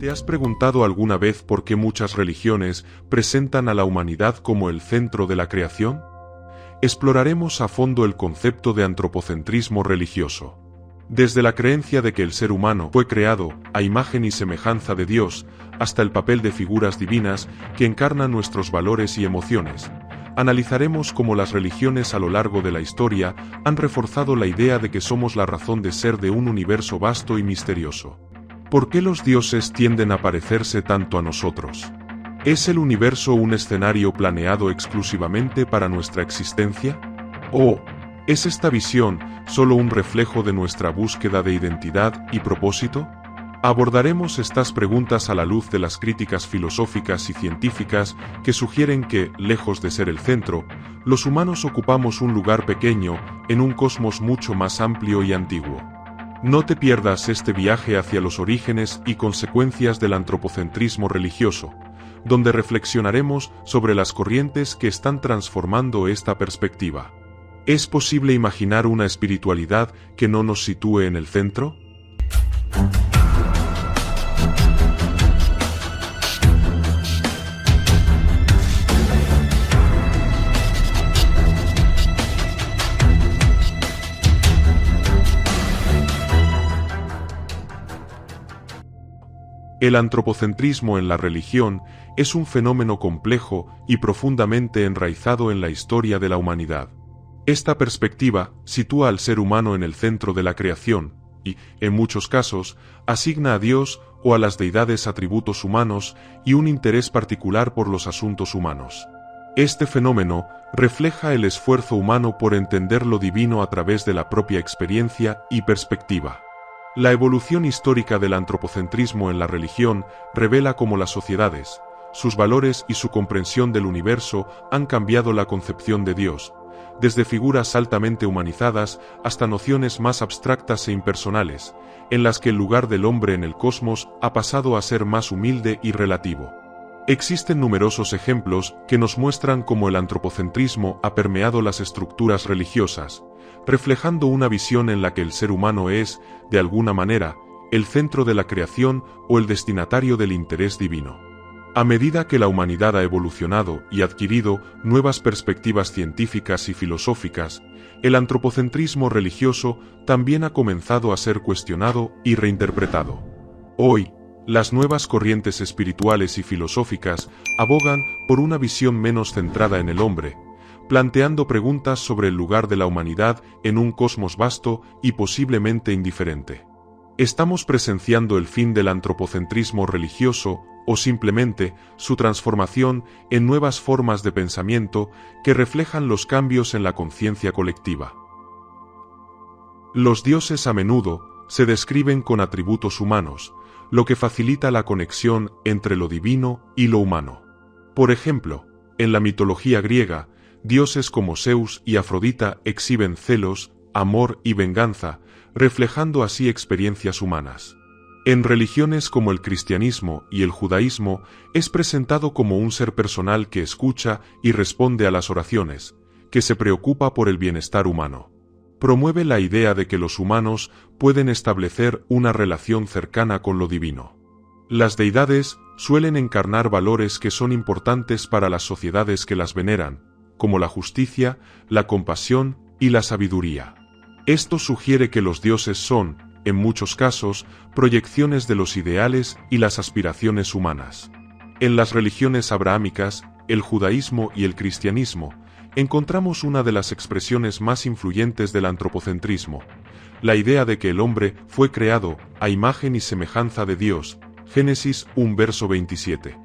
¿Te has preguntado alguna vez por qué muchas religiones presentan a la humanidad como el centro de la creación? Exploraremos a fondo el concepto de antropocentrismo religioso. Desde la creencia de que el ser humano fue creado a imagen y semejanza de Dios, hasta el papel de figuras divinas que encarnan nuestros valores y emociones, analizaremos cómo las religiones a lo largo de la historia han reforzado la idea de que somos la razón de ser de un universo vasto y misterioso. ¿Por qué los dioses tienden a parecerse tanto a nosotros? ¿Es el universo un escenario planeado exclusivamente para nuestra existencia? ¿O es esta visión solo un reflejo de nuestra búsqueda de identidad y propósito? Abordaremos estas preguntas a la luz de las críticas filosóficas y científicas que sugieren que, lejos de ser el centro, los humanos ocupamos un lugar pequeño en un cosmos mucho más amplio y antiguo. No te pierdas este viaje hacia los orígenes y consecuencias del antropocentrismo religioso, donde reflexionaremos sobre las corrientes que están transformando esta perspectiva. ¿Es posible imaginar una espiritualidad que no nos sitúe en el centro? El antropocentrismo en la religión es un fenómeno complejo y profundamente enraizado en la historia de la humanidad. Esta perspectiva sitúa al ser humano en el centro de la creación y, en muchos casos, asigna a Dios o a las deidades atributos humanos y un interés particular por los asuntos humanos. Este fenómeno refleja el esfuerzo humano por entender lo divino a través de la propia experiencia y perspectiva. La evolución histórica del antropocentrismo en la religión revela cómo las sociedades, sus valores y su comprensión del universo han cambiado la concepción de Dios, desde figuras altamente humanizadas hasta nociones más abstractas e impersonales, en las que el lugar del hombre en el cosmos ha pasado a ser más humilde y relativo. Existen numerosos ejemplos que nos muestran cómo el antropocentrismo ha permeado las estructuras religiosas, reflejando una visión en la que el ser humano es, de alguna manera, el centro de la creación o el destinatario del interés divino. A medida que la humanidad ha evolucionado y adquirido nuevas perspectivas científicas y filosóficas, el antropocentrismo religioso también ha comenzado a ser cuestionado y reinterpretado. Hoy, las nuevas corrientes espirituales y filosóficas abogan por una visión menos centrada en el hombre, planteando preguntas sobre el lugar de la humanidad en un cosmos vasto y posiblemente indiferente. ¿Estamos presenciando el fin del antropocentrismo religioso o simplemente su transformación en nuevas formas de pensamiento que reflejan los cambios en la conciencia colectiva? Los dioses a menudo se describen con atributos humanos, lo que facilita la conexión entre lo divino y lo humano. Por ejemplo, en la mitología griega, dioses como Zeus y Afrodita exhiben celos, amor y venganza, reflejando así experiencias humanas. En religiones como el cristianismo y el judaísmo, es presentado como un ser personal que escucha y responde a las oraciones, que se preocupa por el bienestar humano. Promueve la idea de que los humanos pueden establecer una relación cercana con lo divino. Las deidades suelen encarnar valores que son importantes para las sociedades que las veneran, como la justicia, la compasión y la sabiduría. Esto sugiere que los dioses son, en muchos casos, proyecciones de los ideales y las aspiraciones humanas. En las religiones abrahámicas, el judaísmo y el cristianismo, encontramos una de las expresiones más influyentes del antropocentrismo, la idea de que el hombre fue creado a imagen y semejanza de Dios, Génesis 1 verso 27.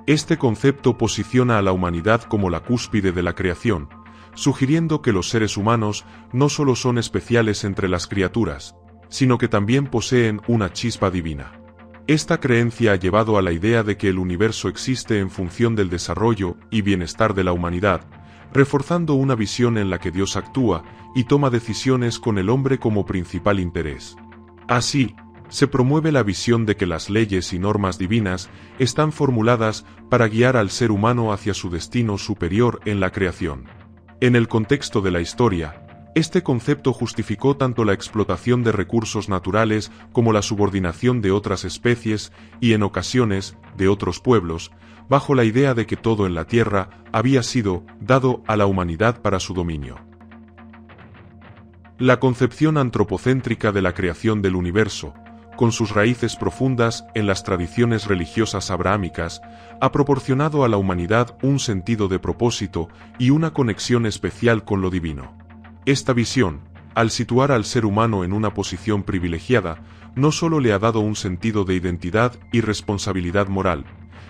Este concepto posiciona a la humanidad como la cúspide de la creación, sugiriendo que los seres humanos no solo son especiales entre las criaturas, sino que también poseen una chispa divina. Esta creencia ha llevado a la idea de que el universo existe en función del desarrollo y bienestar de la humanidad, reforzando una visión en la que Dios actúa y toma decisiones con el hombre como principal interés. Así, se promueve la visión de que las leyes y normas divinas están formuladas para guiar al ser humano hacia su destino superior en la creación. En el contexto de la historia, Este concepto justificó tanto la explotación de recursos naturales como la subordinación de otras especies y, en ocasiones, de otros pueblos, bajo la idea de que todo en la Tierra había sido dado a la humanidad para su dominio. La concepción antropocéntrica de la creación del universo, con sus raíces profundas en las tradiciones religiosas abrahámicas, ha proporcionado a la humanidad un sentido de propósito y una conexión especial con lo divino. Esta visión, al situar al ser humano en una posición privilegiada, no solo le ha dado un sentido de identidad y responsabilidad moral,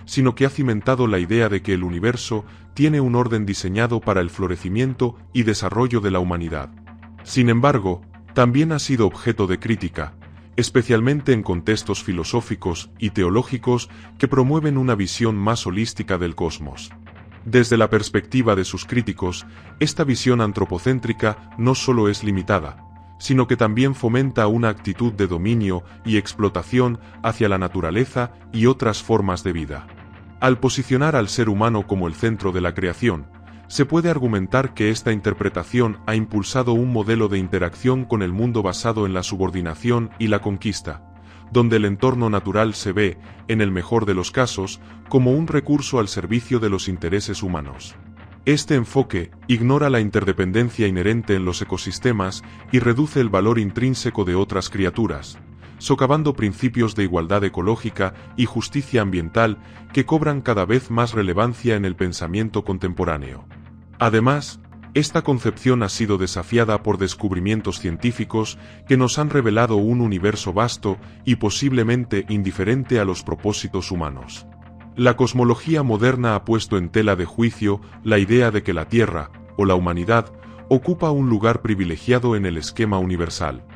sino que ha cimentado la idea de que el universo tiene un orden diseñado para el florecimiento y desarrollo de la humanidad. Sin embargo, también ha sido objeto de crítica, especialmente en contextos filosóficos y teológicos que promueven una visión más holística del cosmos. Desde la perspectiva de sus críticos, esta visión antropocéntrica no solo es limitada, sino que también fomenta una actitud de dominio y explotación hacia la naturaleza y otras formas de vida. Al posicionar al ser humano como el centro de la creación, se puede argumentar que esta interpretación ha impulsado un modelo de interacción con el mundo basado en la subordinación y la conquista, donde el entorno natural se ve, en el mejor de los casos, como un recurso al servicio de los intereses humanos. Este enfoque ignora la interdependencia inherente en los ecosistemas y reduce el valor intrínseco de otras criaturas, socavando principios de igualdad ecológica y justicia ambiental que cobran cada vez más relevancia en el pensamiento contemporáneo. Además, esta concepción ha sido desafiada por descubrimientos científicos que nos han revelado un universo vasto y posiblemente indiferente a los propósitos humanos. La cosmología moderna ha puesto en tela de juicio la idea de que la Tierra, o la humanidad, ocupa un lugar privilegiado en el esquema universal.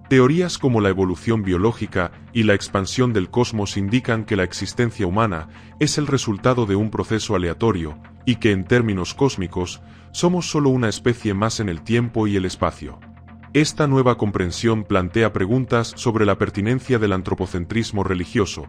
Teorías como la evolución biológica y la expansión del cosmos indican que la existencia humana es el resultado de un proceso aleatorio, y que en términos cósmicos, somos solo una especie más en el tiempo y el espacio. Esta nueva comprensión plantea preguntas sobre la pertinencia del antropocentrismo religioso,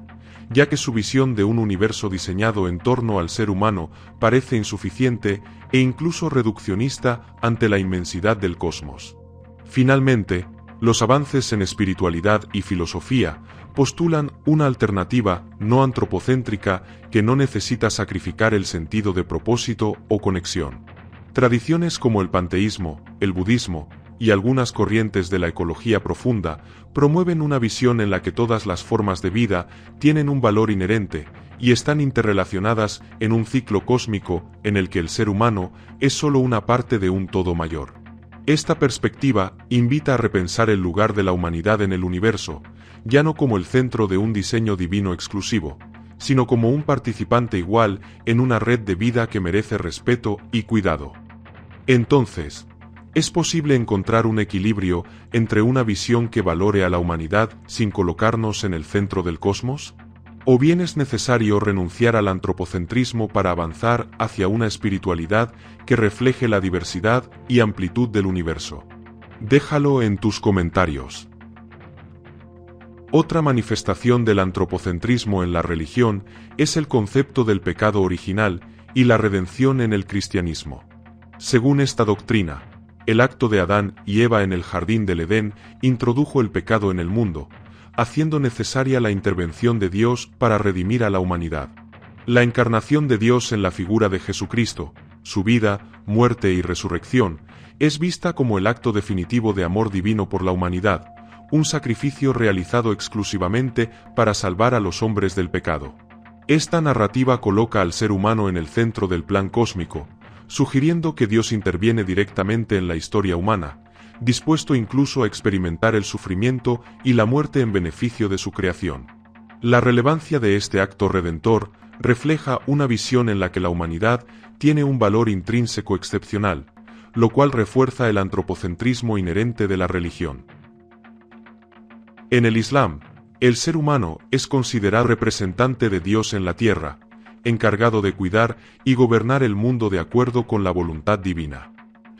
ya que su visión de un universo diseñado en torno al ser humano parece insuficiente e incluso reduccionista ante la inmensidad del cosmos. Finalmente, los avances en espiritualidad y filosofía postulan una alternativa no antropocéntrica que no necesita sacrificar el sentido de propósito o conexión. Tradiciones como el panteísmo, el budismo y algunas corrientes de la ecología profunda promueven una visión en la que todas las formas de vida tienen un valor inherente y están interrelacionadas en un ciclo cósmico en el que el ser humano es solo una parte de un todo mayor. Esta perspectiva invita a repensar el lugar de la humanidad en el universo, ya no como el centro de un diseño divino exclusivo, sino como un participante igual en una red de vida que merece respeto y cuidado. Entonces, ¿es posible encontrar un equilibrio entre una visión que valore a la humanidad sin colocarnos en el centro del cosmos? ¿O bien es necesario renunciar al antropocentrismo para avanzar hacia una espiritualidad que refleje la diversidad y amplitud del universo? Déjalo en tus comentarios. Otra manifestación del antropocentrismo en la religión es el concepto del pecado original y la redención en el cristianismo. Según esta doctrina, el acto de Adán y Eva en el jardín del Edén introdujo el pecado en el mundo, haciendo necesaria la intervención de Dios para redimir a la humanidad. La encarnación de Dios en la figura de Jesucristo, su vida, muerte y resurrección, es vista como el acto definitivo de amor divino por la humanidad, un sacrificio realizado exclusivamente para salvar a los hombres del pecado. Esta narrativa coloca al ser humano en el centro del plan cósmico, sugiriendo que Dios interviene directamente en la historia humana, dispuesto incluso a experimentar el sufrimiento y la muerte en beneficio de su creación. La relevancia de este acto redentor refleja una visión en la que la humanidad tiene un valor intrínseco excepcional, lo cual refuerza el antropocentrismo inherente de la religión. En el Islam, el ser humano es considerado representante de Dios en la tierra, encargado de cuidar y gobernar el mundo de acuerdo con la voluntad divina.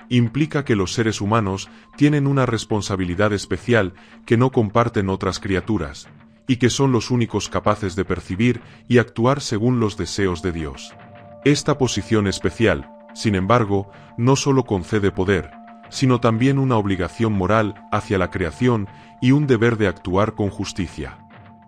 Implica que los seres humanos tienen una responsabilidad especial que no comparten otras criaturas, y que son los únicos capaces de percibir y actuar según los deseos de Dios. Esta posición especial, sin embargo, no solo concede poder, sino también una obligación moral hacia la creación y un deber de actuar con justicia.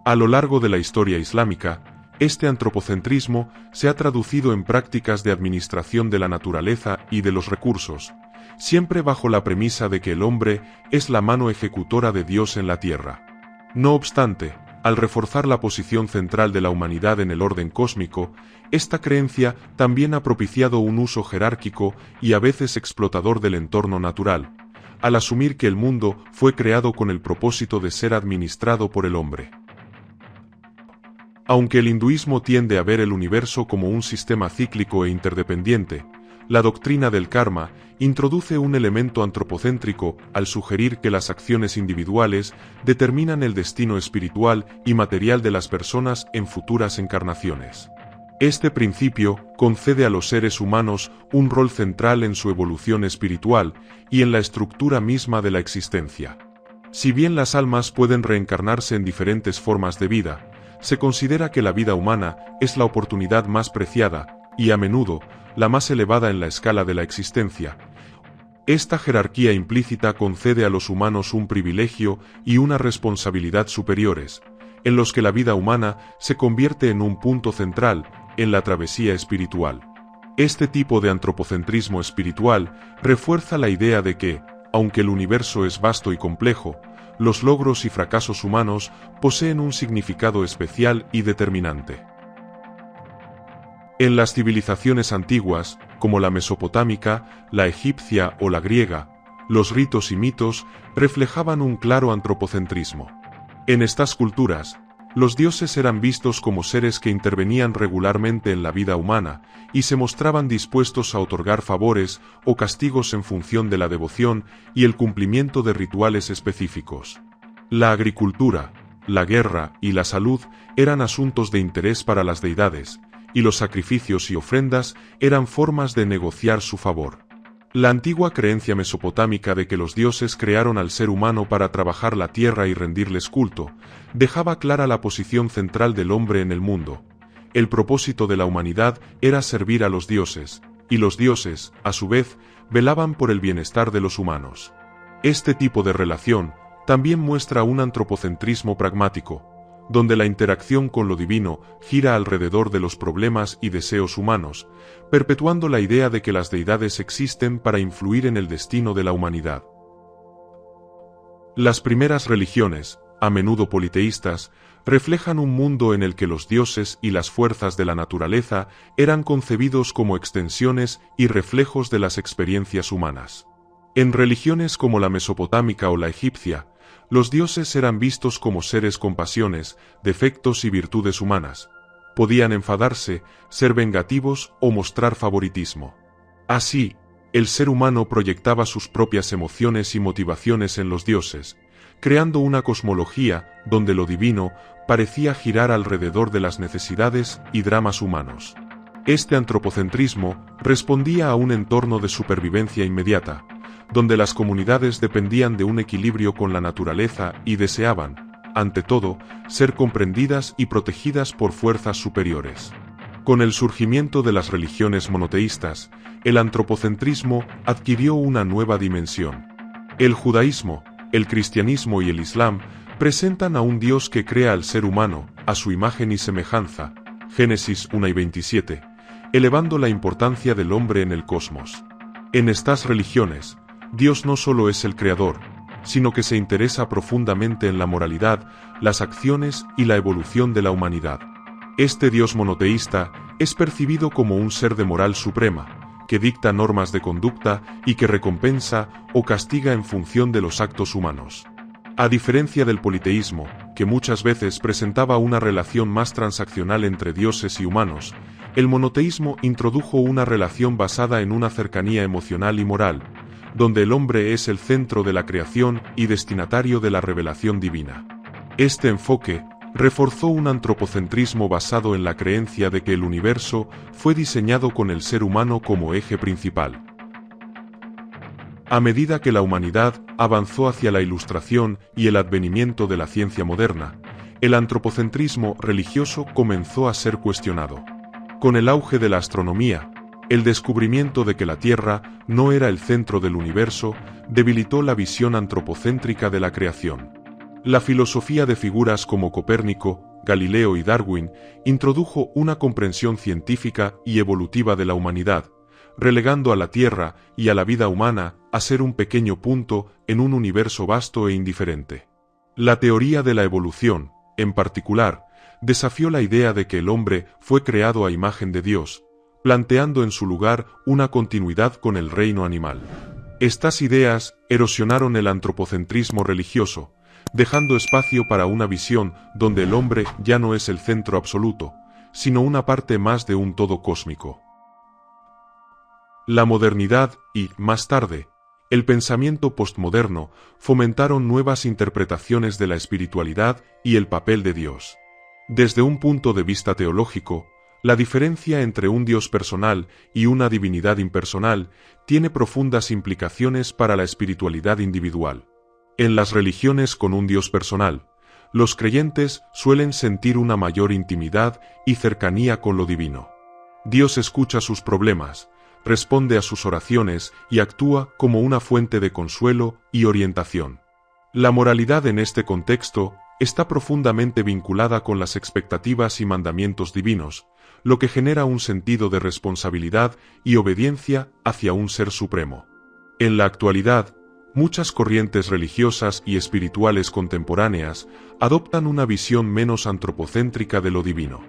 A lo largo de la historia islámica, este antropocentrismo se ha traducido en prácticas de administración de la naturaleza y de los recursos, siempre bajo la premisa de que el hombre es la mano ejecutora de Dios en la tierra. No obstante, al reforzar la posición central de la humanidad en el orden cósmico, esta creencia también ha propiciado un uso jerárquico y a veces explotador del entorno natural, al asumir que el mundo fue creado con el propósito de ser administrado por el hombre. Aunque el hinduismo tiende a ver el universo como un sistema cíclico e interdependiente, la doctrina del karma introduce un elemento antropocéntrico al sugerir que las acciones individuales determinan el destino espiritual y material de las personas en futuras encarnaciones. Este principio concede a los seres humanos un rol central en su evolución espiritual y en la estructura misma de la existencia. Si bien las almas pueden reencarnarse en diferentes formas de vida, se considera que la vida humana es la oportunidad más preciada y, a menudo, la más elevada en la escala de la existencia. Esta jerarquía implícita concede a los humanos un privilegio y una responsabilidad superiores, en los que la vida humana se convierte en un punto central en la travesía espiritual. Este tipo de antropocentrismo espiritual refuerza la idea de que, aunque el universo es vasto y complejo, los logros y fracasos humanos poseen un significado especial y determinante. En las civilizaciones antiguas, como la mesopotámica, la egipcia o la griega, los ritos y mitos reflejaban un claro antropocentrismo. En estas culturas, los dioses eran vistos como seres que intervenían regularmente en la vida humana y se mostraban dispuestos a otorgar favores o castigos en función de la devoción y el cumplimiento de rituales específicos. La agricultura, la guerra y la salud eran asuntos de interés para las deidades, y los sacrificios y ofrendas eran formas de negociar su favor. La antigua creencia mesopotámica de que los dioses crearon al ser humano para trabajar la tierra y rendirles culto, dejaba clara la posición central del hombre en el mundo. El propósito de la humanidad era servir a los dioses, y los dioses, a su vez, velaban por el bienestar de los humanos. Este tipo de relación también muestra un antropocentrismo pragmático, donde la interacción con lo divino gira alrededor de los problemas y deseos humanos, perpetuando la idea de que las deidades existen para influir en el destino de la humanidad. Las primeras religiones, a menudo politeístas, reflejan un mundo en el que los dioses y las fuerzas de la naturaleza eran concebidos como extensiones y reflejos de las experiencias humanas. En religiones como la mesopotámica o la egipcia, los dioses eran vistos como seres con pasiones, defectos y virtudes humanas. Podían enfadarse, ser vengativos o mostrar favoritismo. Así, el ser humano proyectaba sus propias emociones y motivaciones en los dioses, creando una cosmología donde lo divino parecía girar alrededor de las necesidades y dramas humanos. Este antropocentrismo respondía a un entorno de supervivencia inmediata, donde las comunidades dependían de un equilibrio con la naturaleza y deseaban, ante todo, ser comprendidas y protegidas por fuerzas superiores. Con el surgimiento de las religiones monoteístas, el antropocentrismo adquirió una nueva dimensión. El judaísmo, el cristianismo y el islam presentan a un Dios que crea al ser humano, a su imagen y semejanza, Génesis 1:27, elevando la importancia del hombre en el cosmos. En estas religiones, Dios no solo es el creador, sino que se interesa profundamente en la moralidad, las acciones y la evolución de la humanidad. Este Dios monoteísta es percibido como un ser de moral suprema, que dicta normas de conducta y que recompensa o castiga en función de los actos humanos. A diferencia del politeísmo, que muchas veces presentaba una relación más transaccional entre dioses y humanos, el monoteísmo introdujo una relación basada en una cercanía emocional y moral, donde el hombre es el centro de la creación y destinatario de la revelación divina. Este enfoque reforzó un antropocentrismo basado en la creencia de que el universo fue diseñado con el ser humano como eje principal. A medida que la humanidad avanzó hacia la ilustración y el advenimiento de la ciencia moderna, el antropocentrismo religioso comenzó a ser cuestionado. Con el auge de la astronomía, El descubrimiento de que la Tierra no era el centro del universo debilitó la visión antropocéntrica de la creación. La filosofía de figuras como Copérnico, Galileo y Darwin introdujo una comprensión científica y evolutiva de la humanidad, relegando a la Tierra y a la vida humana a ser un pequeño punto en un universo vasto e indiferente. La teoría de la evolución, en particular, desafió la idea de que el hombre fue creado a imagen de Dios, planteando en su lugar una continuidad con el reino animal. Estas ideas erosionaron el antropocentrismo religioso, dejando espacio para una visión donde el hombre ya no es el centro absoluto, sino una parte más de un todo cósmico. La modernidad y, más tarde, el pensamiento postmoderno fomentaron nuevas interpretaciones de la espiritualidad y el papel de Dios. Desde un punto de vista teológico, la diferencia entre un Dios personal y una divinidad impersonal tiene profundas implicaciones para la espiritualidad individual. En las religiones con un Dios personal, los creyentes suelen sentir una mayor intimidad y cercanía con lo divino. Dios escucha sus problemas, responde a sus oraciones y actúa como una fuente de consuelo y orientación. La moralidad en este contexto está profundamente vinculada con las expectativas y mandamientos divinos, lo que genera un sentido de responsabilidad y obediencia hacia un ser supremo. En la actualidad, muchas corrientes religiosas y espirituales contemporáneas adoptan una visión menos antropocéntrica de lo divino.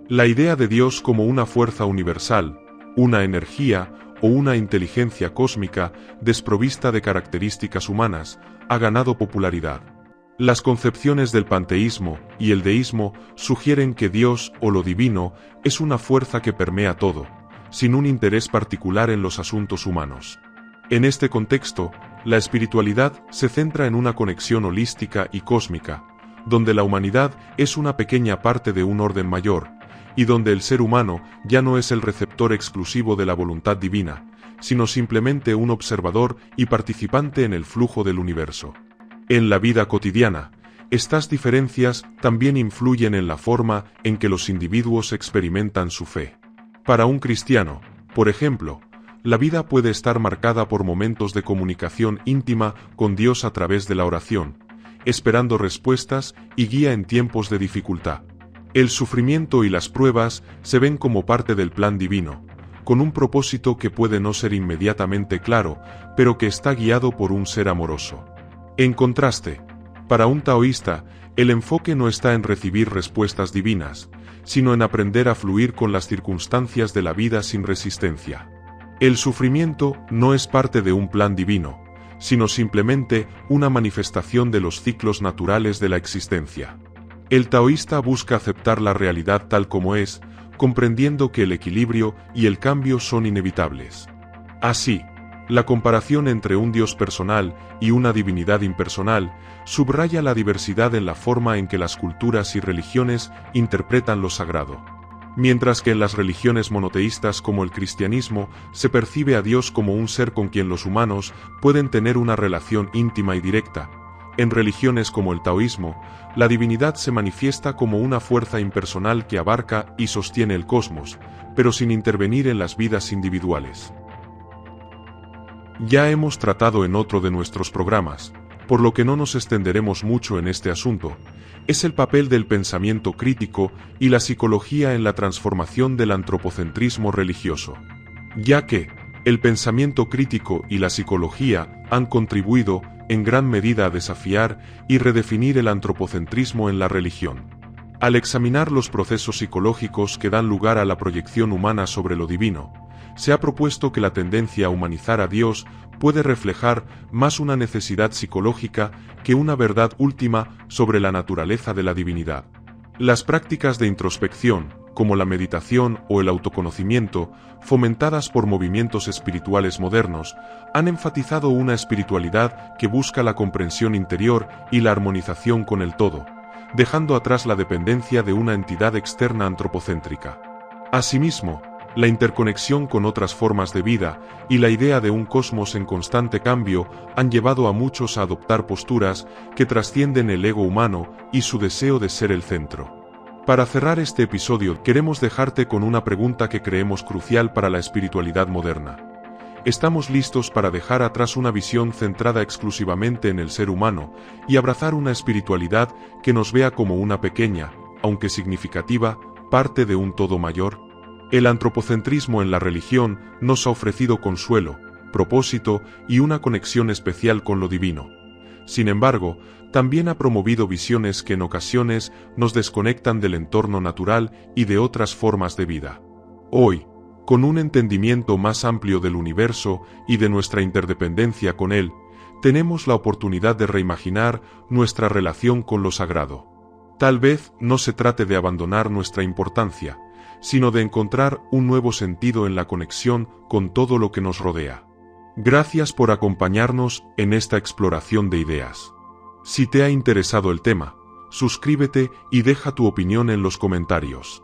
La idea de Dios como una fuerza universal, una energía o una inteligencia cósmica desprovista de características humanas ha ganado popularidad. Las concepciones del panteísmo y el deísmo sugieren que Dios o lo divino es una fuerza que permea todo, sin un interés particular en los asuntos humanos. En este contexto, la espiritualidad se centra en una conexión holística y cósmica, donde la humanidad es una pequeña parte de un orden mayor, y donde el ser humano ya no es el receptor exclusivo de la voluntad divina, sino simplemente un observador y participante en el flujo del universo. En la vida cotidiana, estas diferencias también influyen en la forma en que los individuos experimentan su fe. Para un cristiano, por ejemplo, la vida puede estar marcada por momentos de comunicación íntima con Dios a través de la oración, esperando respuestas y guía en tiempos de dificultad. El sufrimiento y las pruebas se ven como parte del plan divino, con un propósito que puede no ser inmediatamente claro, pero que está guiado por un ser amoroso. En contraste, para un taoísta, el enfoque no está en recibir respuestas divinas, sino en aprender a fluir con las circunstancias de la vida sin resistencia. El sufrimiento no es parte de un plan divino, sino simplemente una manifestación de los ciclos naturales de la existencia. El taoísta busca aceptar la realidad tal como es, comprendiendo que el equilibrio y el cambio son inevitables. Así, la comparación entre un Dios personal y una divinidad impersonal subraya la diversidad en la forma en que las culturas y religiones interpretan lo sagrado. Mientras que en las religiones monoteístas como el cristianismo se percibe a Dios como un ser con quien los humanos pueden tener una relación íntima y directa, en religiones como el taoísmo, la divinidad se manifiesta como una fuerza impersonal que abarca y sostiene el cosmos, pero sin intervenir en las vidas individuales. Ya hemos tratado en otro de nuestros programas, por lo que no nos extenderemos mucho en este asunto, es el papel del pensamiento crítico y la psicología en la transformación del antropocentrismo religioso. Ya que, el pensamiento crítico y la psicología han contribuido, en gran medida, a desafiar y redefinir el antropocentrismo en la religión. Al examinar los procesos psicológicos que dan lugar a la proyección humana sobre lo divino, se ha propuesto que la tendencia a humanizar a Dios puede reflejar más una necesidad psicológica que una verdad última sobre la naturaleza de la divinidad. Las prácticas de introspección, como la meditación o el autoconocimiento, fomentadas por movimientos espirituales modernos, han enfatizado una espiritualidad que busca la comprensión interior y la armonización con el todo, dejando atrás la dependencia de una entidad externa antropocéntrica. Asimismo, la interconexión con otras formas de vida y la idea de un cosmos en constante cambio han llevado a muchos a adoptar posturas que trascienden el ego humano y su deseo de ser el centro. Para cerrar este episodio, queremos dejarte con una pregunta que creemos crucial para la espiritualidad moderna. ¿Estamos listos para dejar atrás una visión centrada exclusivamente en el ser humano y abrazar una espiritualidad que nos vea como una pequeña, aunque significativa, parte de un todo mayor? El antropocentrismo en la religión nos ha ofrecido consuelo, propósito y una conexión especial con lo divino. Sin embargo, también ha promovido visiones que en ocasiones nos desconectan del entorno natural y de otras formas de vida. Hoy, con un entendimiento más amplio del universo y de nuestra interdependencia con él, tenemos la oportunidad de reimaginar nuestra relación con lo sagrado. Tal vez no se trate de abandonar nuestra importancia, sino de encontrar un nuevo sentido en la conexión con todo lo que nos rodea. Gracias por acompañarnos en esta exploración de ideas. Si te ha interesado el tema, suscríbete y deja tu opinión en los comentarios.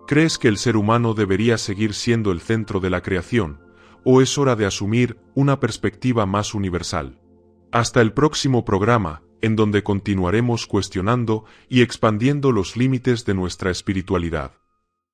¿Crees que el ser humano debería seguir siendo el centro de la creación, o es hora de asumir una perspectiva más universal? Hasta el próximo programa, en donde continuaremos cuestionando y expandiendo los límites de nuestra espiritualidad.